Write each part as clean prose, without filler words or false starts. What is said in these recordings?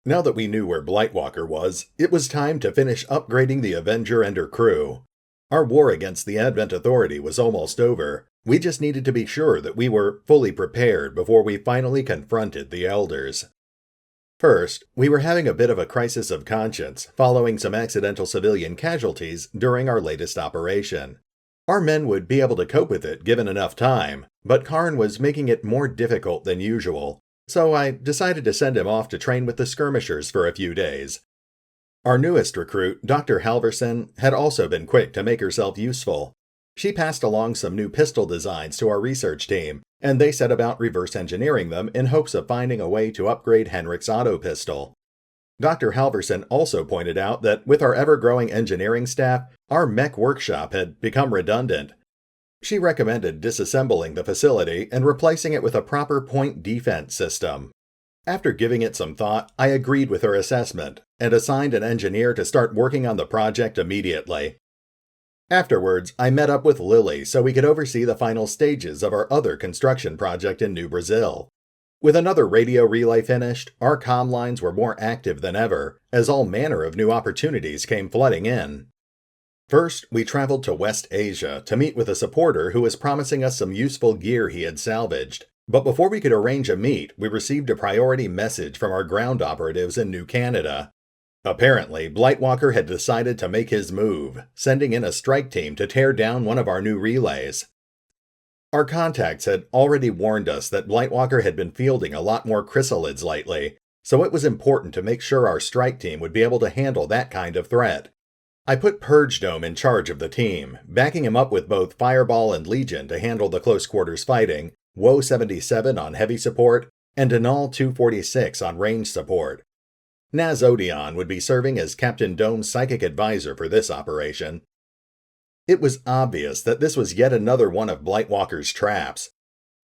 Now that we knew where Blightwalker was, it was time to finish upgrading the Avenger and her crew. Our war against the Advent Authority was almost over. We just needed to be sure that we were fully prepared before we finally confronted the Elders. First, we were having a bit of a crisis of conscience following some accidental civilian casualties during our latest operation. Our men would be able to cope with it given enough time, but Karn was making it more difficult than usual, so I decided to send him off to train with the skirmishers for a few days. Our newest recruit, Dr. Halverson, had also been quick to make herself useful. She passed along some new pistol designs to our research team, and they set about reverse engineering them in hopes of finding a way to upgrade Henrik's auto pistol. Dr. Halverson also pointed out that with our ever-growing engineering staff, our mech workshop had become redundant. She recommended disassembling the facility and replacing it with a proper point defense system. After giving it some thought, I agreed with her assessment and assigned an engineer to start working on the project immediately. Afterwards, I met up with Lily so we could oversee the final stages of our other construction project in New Brazil. With another radio relay finished, our comm lines were more active than ever, as all manner of new opportunities came flooding in. First, we traveled to West Asia to meet with a supporter who was promising us some useful gear he had salvaged. But before we could arrange a meet, we received a priority message from our ground operatives in New Canada. Apparently, Blightwalker had decided to make his move, sending in a strike team to tear down one of our new relays. Our contacts had already warned us that Blightwalker had been fielding a lot more chrysalids lately, so it was important to make sure our strike team would be able to handle that kind of threat. I put Purge Dome in charge of the team, backing him up with both Fireball and Legion to handle the close quarters fighting, Wo-77 on heavy support, and Denal 246 on range support. Nazzul would be serving as Captain Dome's psychic advisor for this operation. It was obvious that this was yet another one of Blightwalker's traps.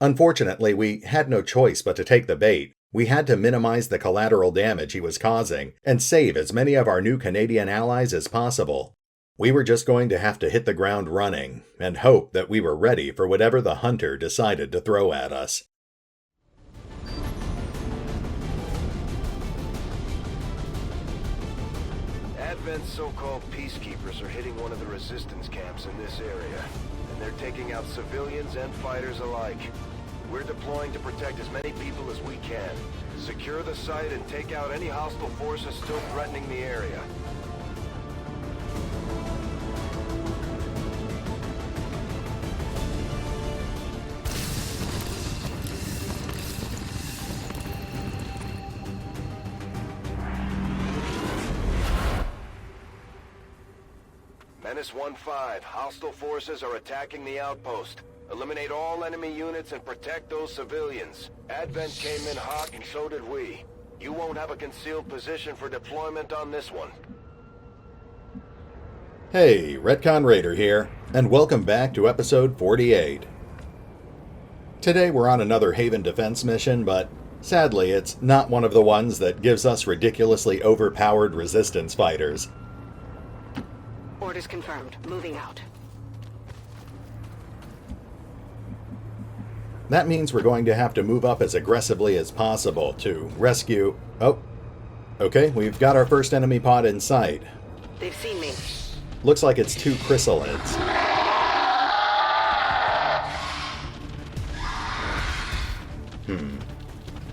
Unfortunately, we had no choice but to take the bait. We had to minimize the collateral damage he was causing and save as many of our new Canadian allies as possible. We were just going to have to hit the ground running and hope that we were ready for whatever the hunter decided to throw at us. Advent's so-called peacekeepers are hitting one of the resistance camps in this area, and they're taking out civilians and fighters alike. We're deploying to protect as many people as we can. Secure the site and take out any hostile forces still threatening the area. Menace 1-5, hostile forces are attacking the outpost. Eliminate all enemy units and protect those civilians. Advent came in hot and so did we. You won't have a concealed position for deployment on this one. Hey, RetconRaider here, and welcome back to episode 48. Today we're on another Haven defense mission, but sadly it's not one of the ones that gives us ridiculously overpowered resistance fighters. Orders confirmed. Moving out. That means we're going to have to move up as aggressively as possible to rescue... Oh, okay, we've got our first enemy pod in sight. They've seen me. Looks like it's 2 chrysalids.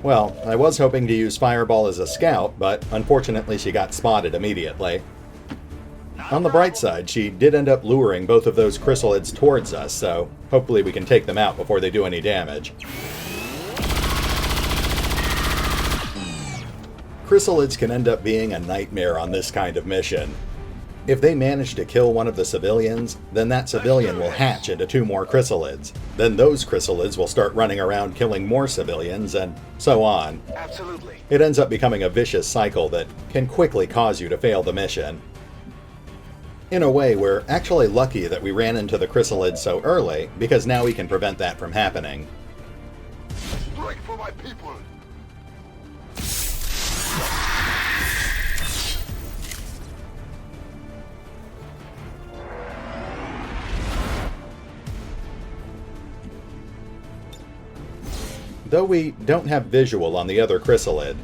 Well, I was hoping to use Fireball as a scout, but unfortunately she got spotted immediately. On the bright side, she did end up luring both of those chrysalids towards us, so hopefully we can take them out before they do any damage. Chrysalids can end up being a nightmare on this kind of mission. If they manage to kill one of the civilians, then that civilian will hatch into 2 more chrysalids. Then those chrysalids will start running around killing more civilians, and so on. Absolutely. It ends up becoming a vicious cycle that can quickly cause you to fail the mission. In a way, we're actually lucky that we ran into the chrysalids so early, because now we can prevent that from happening. Strike for my people! Though we don't have visual on the other chrysalid,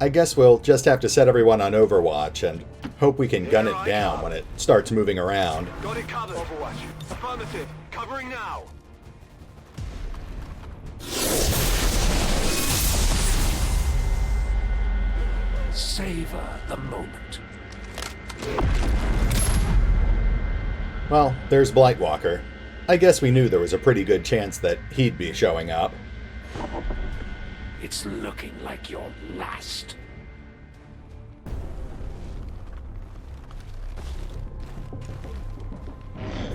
I guess we'll just have to set everyone on Overwatch and hope we can gun it down when it starts moving around. Got it covered. Overwatch. Affirmative. Covering now. Savor the moment. Well, there's Blightwalker. I guess we knew there was a pretty good chance that he'd be showing up. It's looking like your last.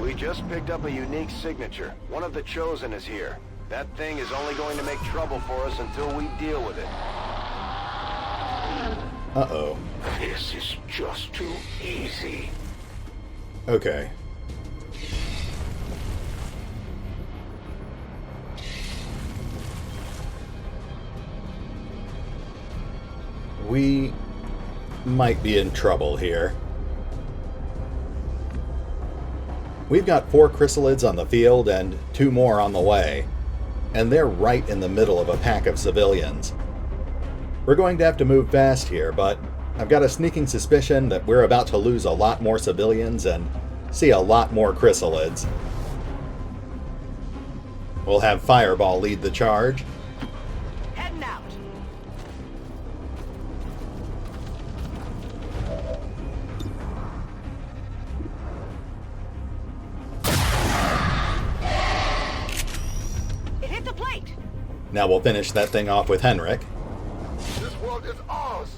We just picked up a unique signature. One of the Chosen is here. That thing is only going to make trouble for us until we deal with it. Uh-oh. This is just too easy. Okay. We might be in trouble here. We've got 4 chrysalids on the field and 2 more on the way, and they're right in the middle of a pack of civilians. We're going to have to move fast here, but I've got a sneaking suspicion that we're about to lose a lot more civilians and see a lot more chrysalids. We'll have Fireball lead the charge. Heading out. It hit the plate. Now we'll finish that thing off with Henrik. This world is ours.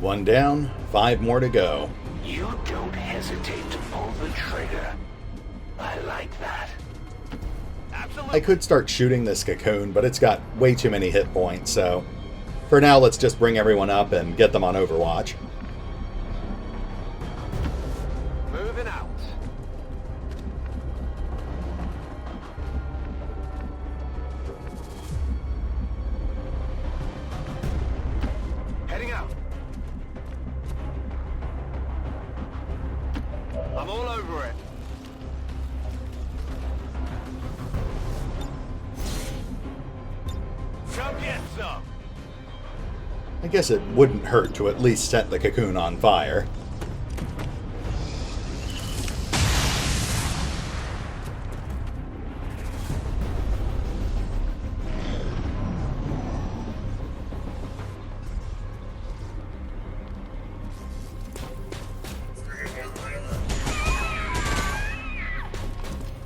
One down, 5 more to go. You don't hesitate to pull the trigger. I like that. I could start shooting this cocoon, but it's got way too many hit points, so for now let's just bring everyone up and get them on Overwatch. Moving out. Heading out. I'm all over it. Come get some. I guess it wouldn't hurt to at least set the cocoon on fire.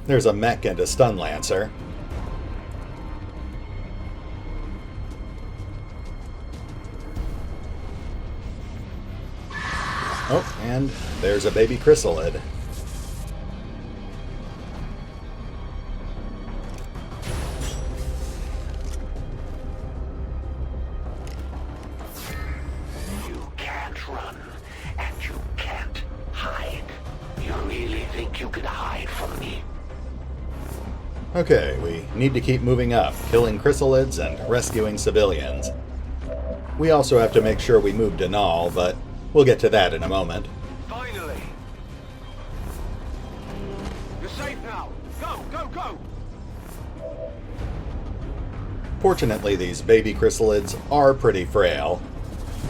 There's a mech and a stun lancer. Oh, and there's a baby chrysalid. You can't run, and you can't hide. You really think you could hide from me? Okay, we need to keep moving up, killing chrysalids and rescuing civilians. We also have to make sure we move Nazzul, but we'll get to that in a moment. Finally. You're safe now. Go, go, go. Fortunately, these baby chrysalids are pretty frail.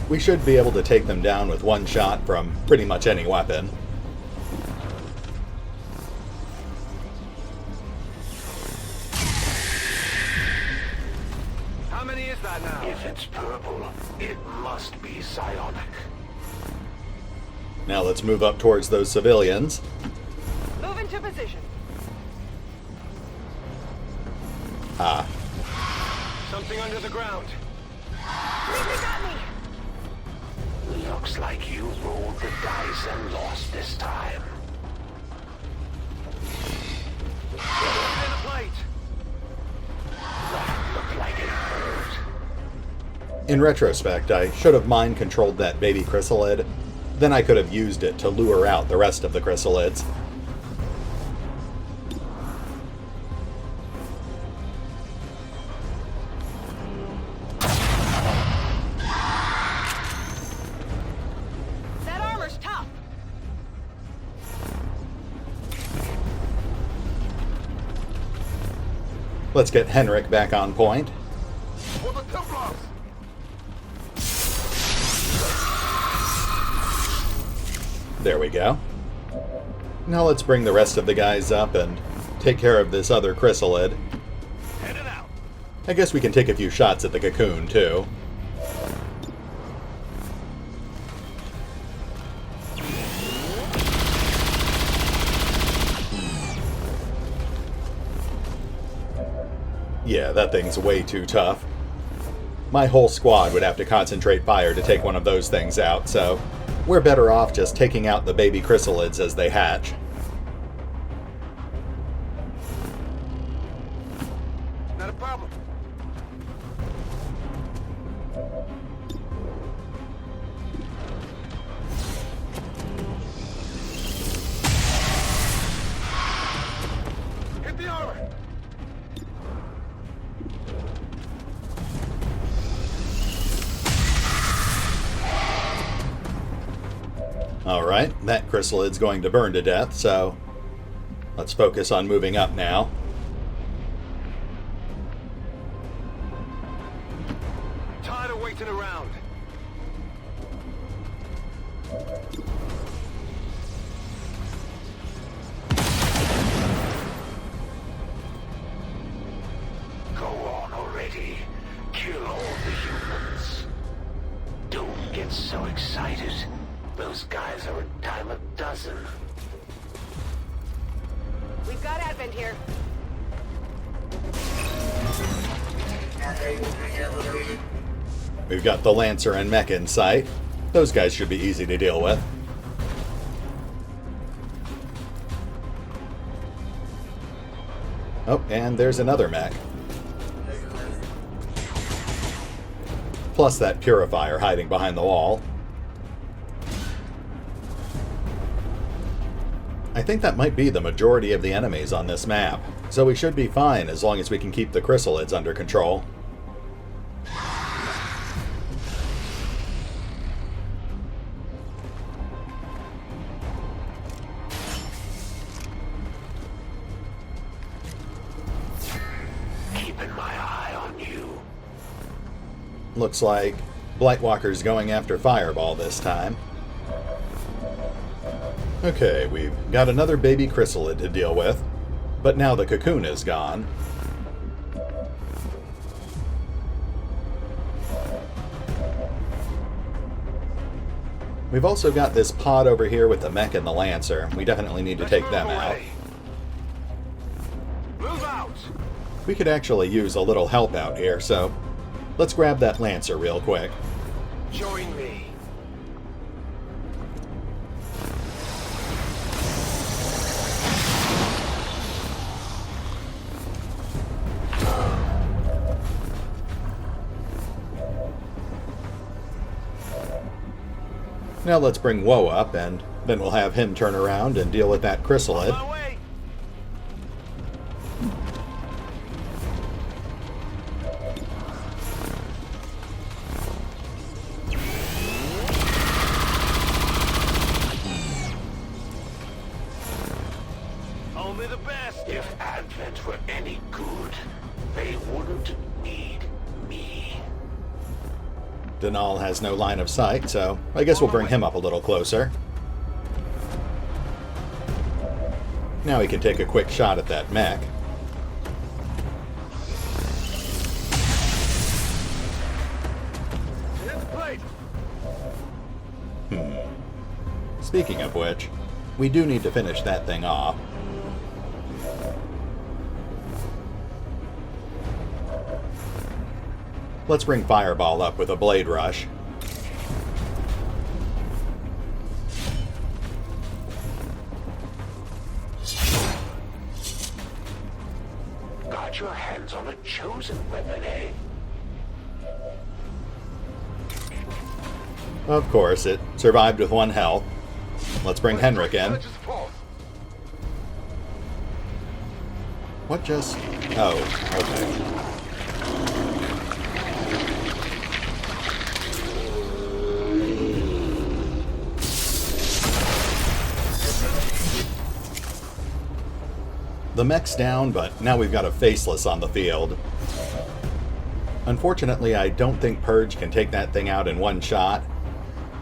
We should be able to take them down with one shot from pretty much any weapon. How many is that now? If it's purple, it must be psionic. Now let's move up towards those civilians. Move into position. Ah, Something under the ground. They got me. Looks like you rolled the dice and lost this time. In the plate. That looked like it hurt. in retrospect, I should have mind-controlled that baby chrysalid. Then I could have used it to lure out the rest of the chrysalids. That armor's tough. Let's get Henrik back on point. For the Templars! There we go. Now let's bring the rest of the guys up and take care of this other chrysalid. Headed out! I guess we can take a few shots at the cocoon, too. Yeah, that thing's way too tough. My whole squad would have to concentrate fire to take one of those things out, so we're better off just taking out the baby chrysalids as they hatch. Not a problem. Hit the armor! Alright, that chrysalid's going to burn to death, so let's focus on moving up now. Tired of waiting around. Go on already. Kill all the humans. Don't get so excited. Those guys are a dime a dozen. We've got Advent here. We've got the Lancer and Mech in sight. Those guys should be easy to deal with. Oh, and there's another mech. Plus that purifier hiding behind the wall. I think that might be the majority of the enemies on this map, so we should be fine as long as we can keep the chrysalids under control. Keeping my eye on you. Looks like Blightwalker's going after Fireball this time. Okay, we've got another baby chrysalid to deal with, but now the cocoon is gone. We've also got this pod over here with the mech and the Lancer. We definitely need to take them out. Move out! We could actually use a little help out here, so let's grab that Lancer real quick. Join me. Now let's bring Woe up, and then we'll have him turn around and deal with that chrysalid. On my way! Only the best! If Advent were any good, they wouldn't need me. Denal has no line of sight, so I guess we'll bring him up a little closer. Now he can take a quick shot at that mech. Hit the plate! Speaking of which, we do need to finish that thing off. Let's bring Fireball up with a Blade Rush. Got your hands on a chosen weapon, eh? Of course, it survived with 1 health. Let's bring Henrik in. What just... Oh, okay. The mech's down, but now we've got a faceless on the field. Unfortunately, I don't think Purge can take that thing out in one shot,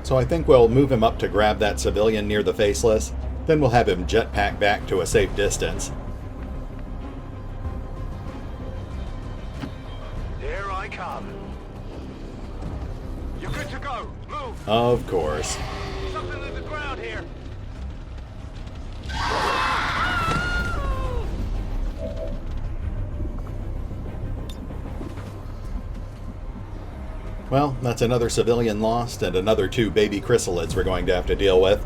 so I think we'll move him up to grab that civilian near the faceless, then we'll have him jetpack back to a safe distance. Here I come. You're good to go. Move. Of course. Something in the ground here. Well, that's another civilian lost and another 2 baby chrysalids we're going to have to deal with.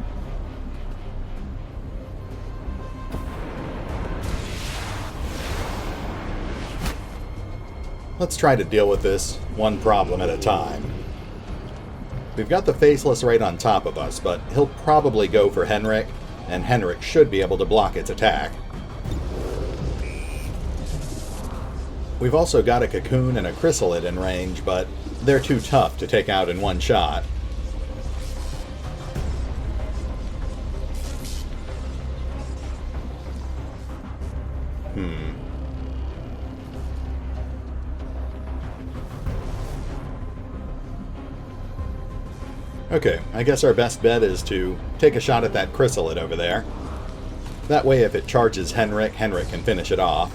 Let's try to deal with this one problem at a time. We've got the faceless right on top of us, but he'll probably go for Henrik, and Henrik should be able to block its attack. We've also got a cocoon and a chrysalid in range, but they're too tough to take out in one shot. Okay, I guess our best bet is to take a shot at that chrysalid over there. That way, if it charges Henrik, Henrik can finish it off.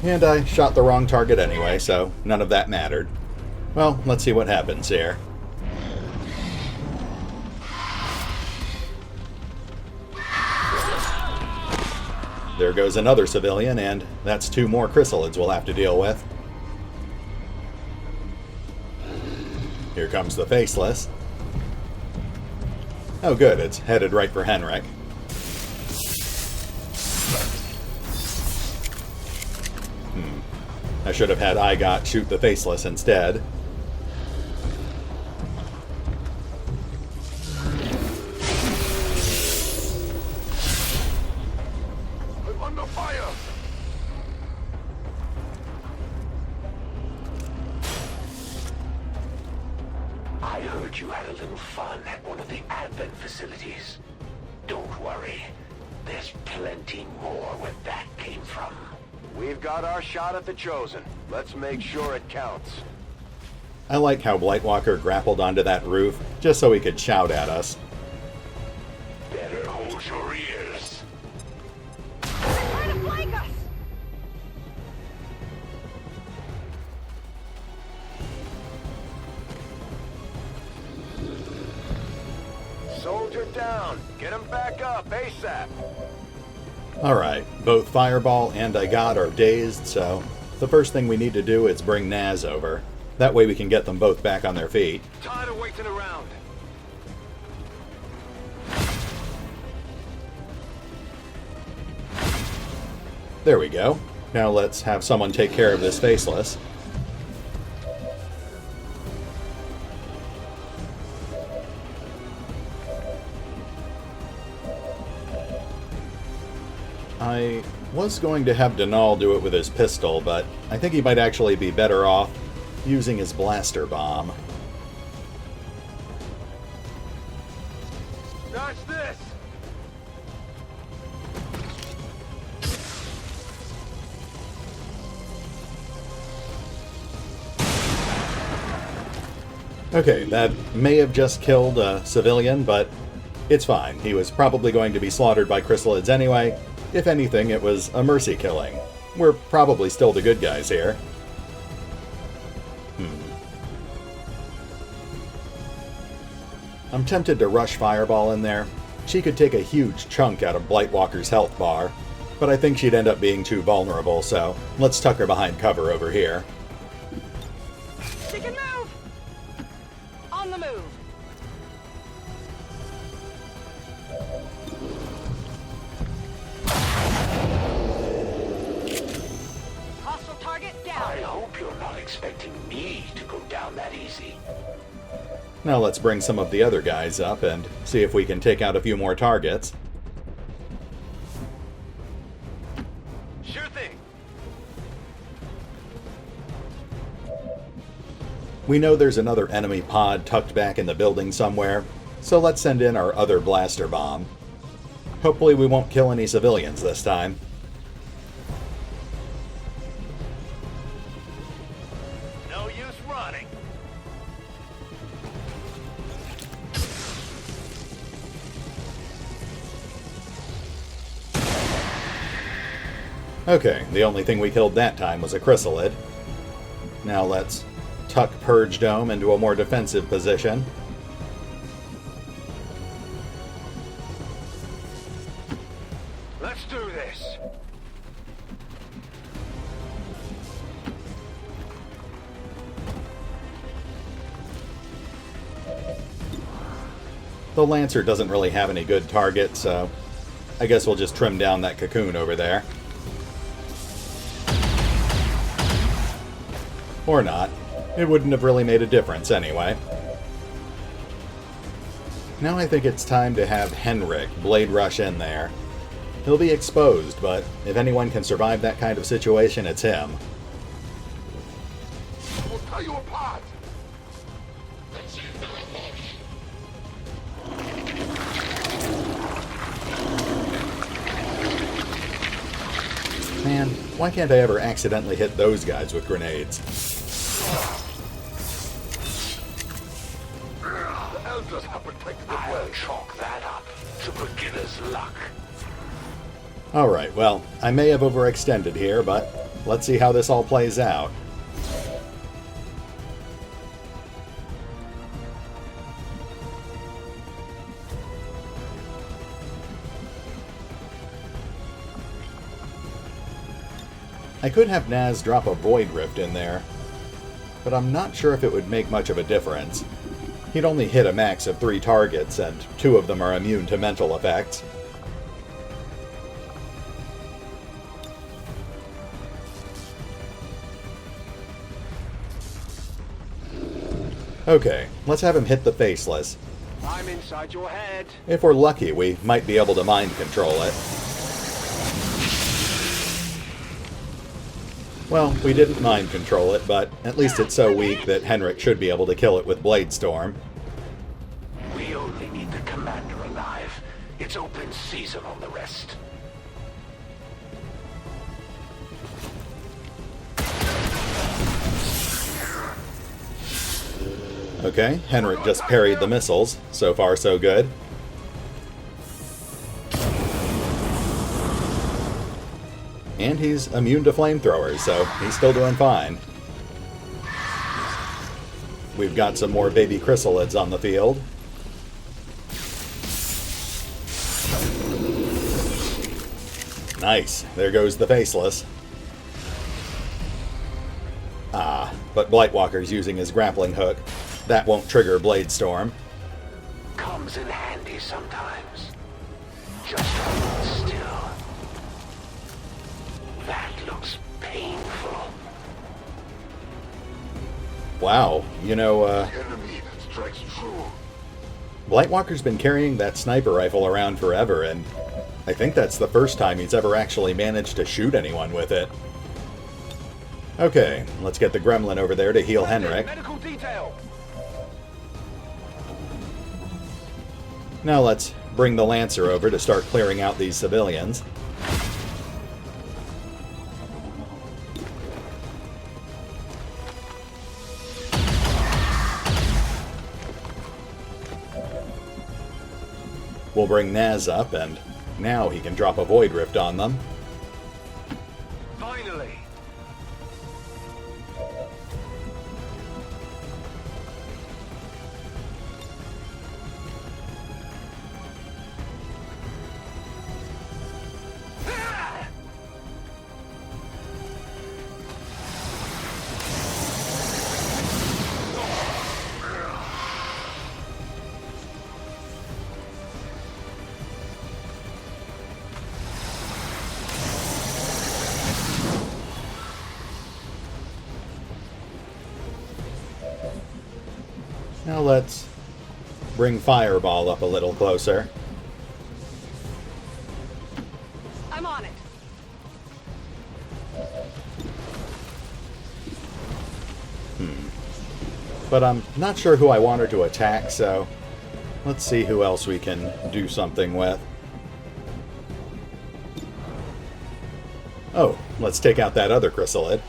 And I shot the wrong target anyway, so none of that mattered. Well, let's see what happens here. There goes another civilian, and that's 2 more chrysalids we'll have to deal with. Here comes the faceless. Oh good, it's headed right for Henrik. I should have had IGOT shoot the faceless instead. I'm under fire. I heard you had a little fun at one of the Advent facilities. Don't worry. There's plenty more where that came from. We've got our shot at the Chosen. Let's make sure it counts. I like how Blightwalker grappled onto that roof just so he could shout at us. Better hold your ears. They're trying to flank us! Soldier down. Get him back up ASAP. Alright, both Fireball and IGOT are dazed, so the first thing we need to do is bring Naz over. That way we can get them both back on their feet. Tired of waiting around. There we go. Now let's have someone take care of this faceless. I was going to have Denal do it with his pistol, but I think he might actually be better off using his blaster bomb. Dodge this! Okay, that may have just killed a civilian, but it's fine. He was probably going to be slaughtered by chrysalids anyway. If anything, it was a mercy killing. We're probably still the good guys here. I'm tempted to rush Fireball in there. She could take a huge chunk out of Blightwalker's health bar, but I think she'd end up being too vulnerable, so let's tuck her behind cover over here. She can move! On the move! Hostile target down! I hope you're not expecting me to go down that easy. Now let's bring some of the other guys up and see if we can take out a few more targets. Sure thing. We know there's another enemy pod tucked back in the building somewhere, so let's send in our other blaster bomb. Hopefully we won't kill any civilians this time. No use running. Okay, the only thing we killed that time was a chrysalid. Now let's tuck Purge Dome into a more defensive position. Let's do this. The Lancer doesn't really have any good targets, so I guess we'll just trim down that cocoon over there. Or not. It wouldn't have really made a difference anyway. Now I think it's time to have Henrik blade rush in there. He'll be exposed, but if anyone can survive that kind of situation, it's him. We'll tell you apart. Man, why can't I ever accidentally hit those guys with grenades? The elders have protected it I'll well. chalk that up to beginner's luck. Alright, well, I may have overextended here, but let's see how this all plays out. I could have Naz drop a Void Rift in there, but I'm not sure if it would make much of a difference. He'd only hit a max of 3 targets, and 2 of them are immune to mental effects. Okay, let's have him hit the Faceless. I'm inside your head. If we're lucky, we might be able to mind control it. Well, we didn't mind control it, but at least it's so weak that Henrik should be able to kill it with Blade Storm. We only need the commander alive. It's open season on the rest. Okay, Henrik just parried the missiles. So far, so good. And he's immune to flamethrowers, so he's still doing fine. We've got some more baby chrysalids on the field. Nice. There goes the Faceless. Ah, but Blightwalker's using his grappling hook. That won't trigger Blade Storm. Comes in handy sometimes. Just hold still. That looks painful. Wow, you know, Enemy strikes true. Blightwalker's been carrying that sniper rifle around forever, and I think that's the first time he's ever actually managed to shoot anyone with it. Okay, let's get the gremlin over there to heal Henrik. Medical detail. Now let's bring the Lancer over to start clearing out these civilians. We'll bring Naz up, and now he can drop a Void Rift on them. Finally. Now let's bring Fireball up a little closer. I'm on it. But I'm not sure who I want her to attack, so let's see who else we can do something with. Oh, let's take out that other chrysalid.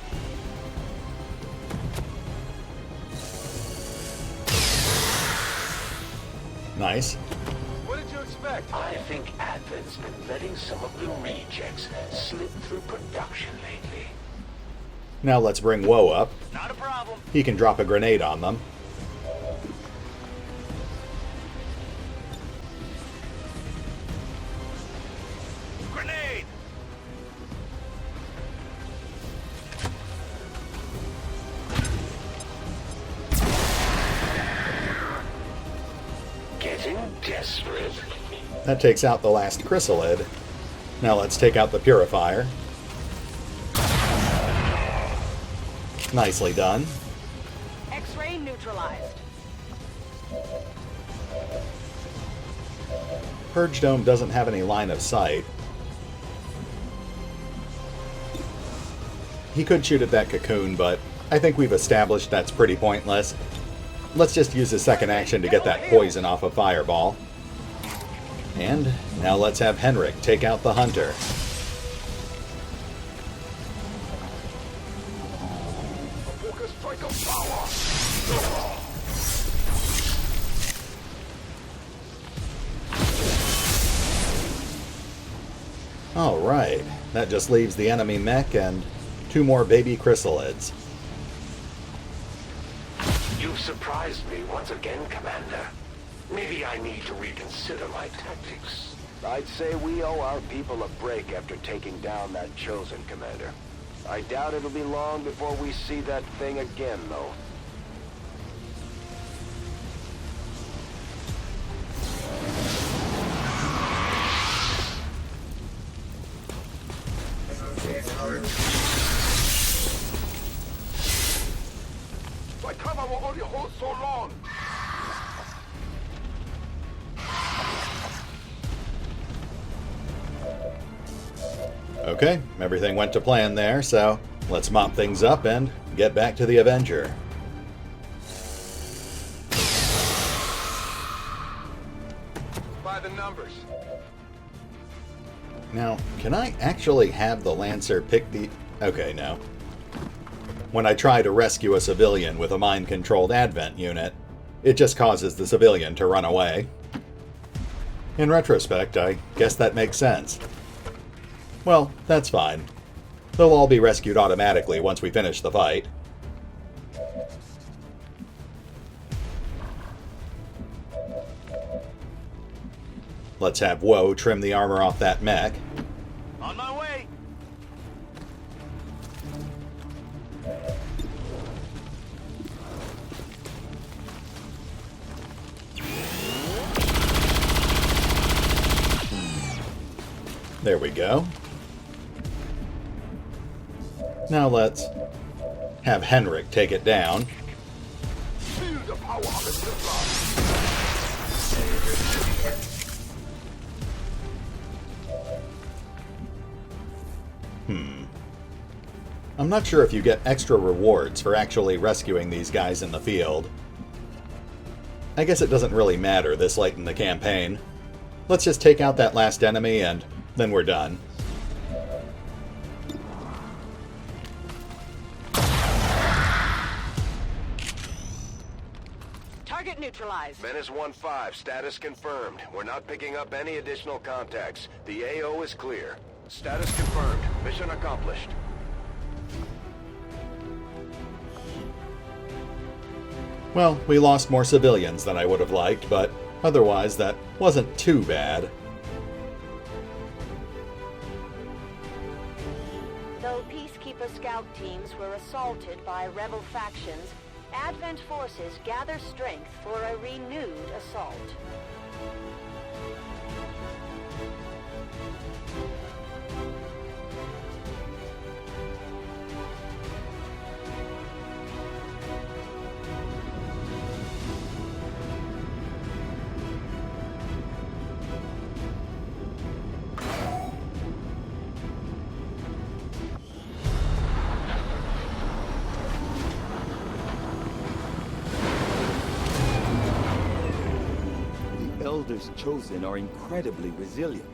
Nice. What did you expect? I think Advent's been letting some of the rejects slip through production lately. Now let's bring Woe up. Not a problem. He can drop a grenade on them. Grenade! Getting desperate. That takes out the last chrysalid. Now let's take out the purifier. Nicely done. X-ray neutralized. Purge Dome doesn't have any line of sight. He could shoot at that cocoon, but I think we've established that's pretty pointless. Let's just use his second action to get that poison off a fireball. And now let's have Henrik take out the hunter. Alright, that just leaves the enemy mech and 2 more baby chrysalids. You've surprised me once again, Commander. Maybe I need to reconsider my tactics. I'd say we owe our people a break after taking down that Chosen, Commander. I doubt it'll be long before we see that thing again, though. My cover will only hold so long. Okay, everything went to plan there, so let's mop things up and get back to the Avenger. By the numbers. Now, can I actually have the Lancer pick the... Okay, no. When I try to rescue a civilian with a mind-controlled Advent unit, it just causes the civilian to run away. In retrospect, I guess that makes sense. Well, that's fine. They'll all be rescued automatically once we finish the fight. Let's have Woe trim the armor off that mech. On my way. There we go. Now let's have Henrik take it down. Feel the power of it. I'm not sure if you get extra rewards for actually rescuing these guys in the field. I guess it doesn't really matter this late in the campaign. Let's just take out that last enemy and then we're done. Target neutralized. Menace 1-5, status confirmed. We're not picking up any additional contacts. The AO is clear. Status confirmed. Mission accomplished. Well, we lost more civilians than I would have liked, but otherwise that wasn't too bad. Though Peacekeeper scout teams were assaulted by rebel factions, Advent forces gather strength for a renewed assault. Elders chosen are incredibly resilient.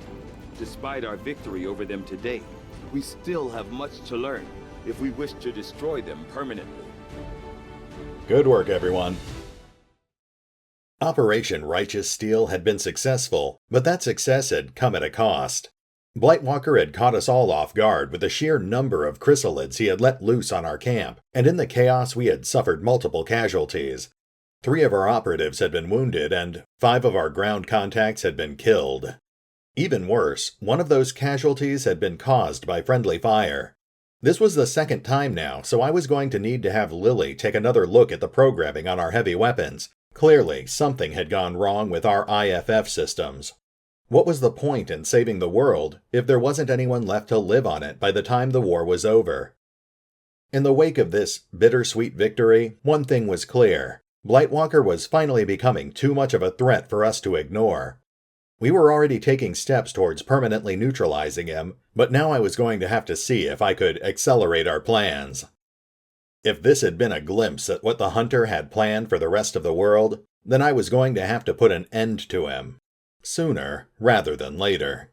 Despite our victory over them today, we still have much to learn if we wish to destroy them permanently. Good work, everyone. Operation Righteous Steel had been successful, but that success had come at a cost. Blightwalker had caught us all off guard with the sheer number of chrysalids he had let loose on our camp, and in the chaos we had suffered multiple casualties. 3 of our operatives had been wounded, and 5 of our ground contacts had been killed. Even worse, one of those casualties had been caused by friendly fire. This was the 2nd time now, so I was going to need to have Lily take another look at the programming on our heavy weapons. Clearly, something had gone wrong with our IFF systems. What was the point in saving the world if there wasn't anyone left to live on it by the time the war was over? In the wake of this bittersweet victory, one thing was clear. Blightwalker was finally becoming too much of a threat for us to ignore. We were already taking steps towards permanently neutralizing him, but now I was going to have to see if I could accelerate our plans. If this had been a glimpse at what the Hunter had planned for the rest of the world, then I was going to have to put an end to him. Sooner rather than later.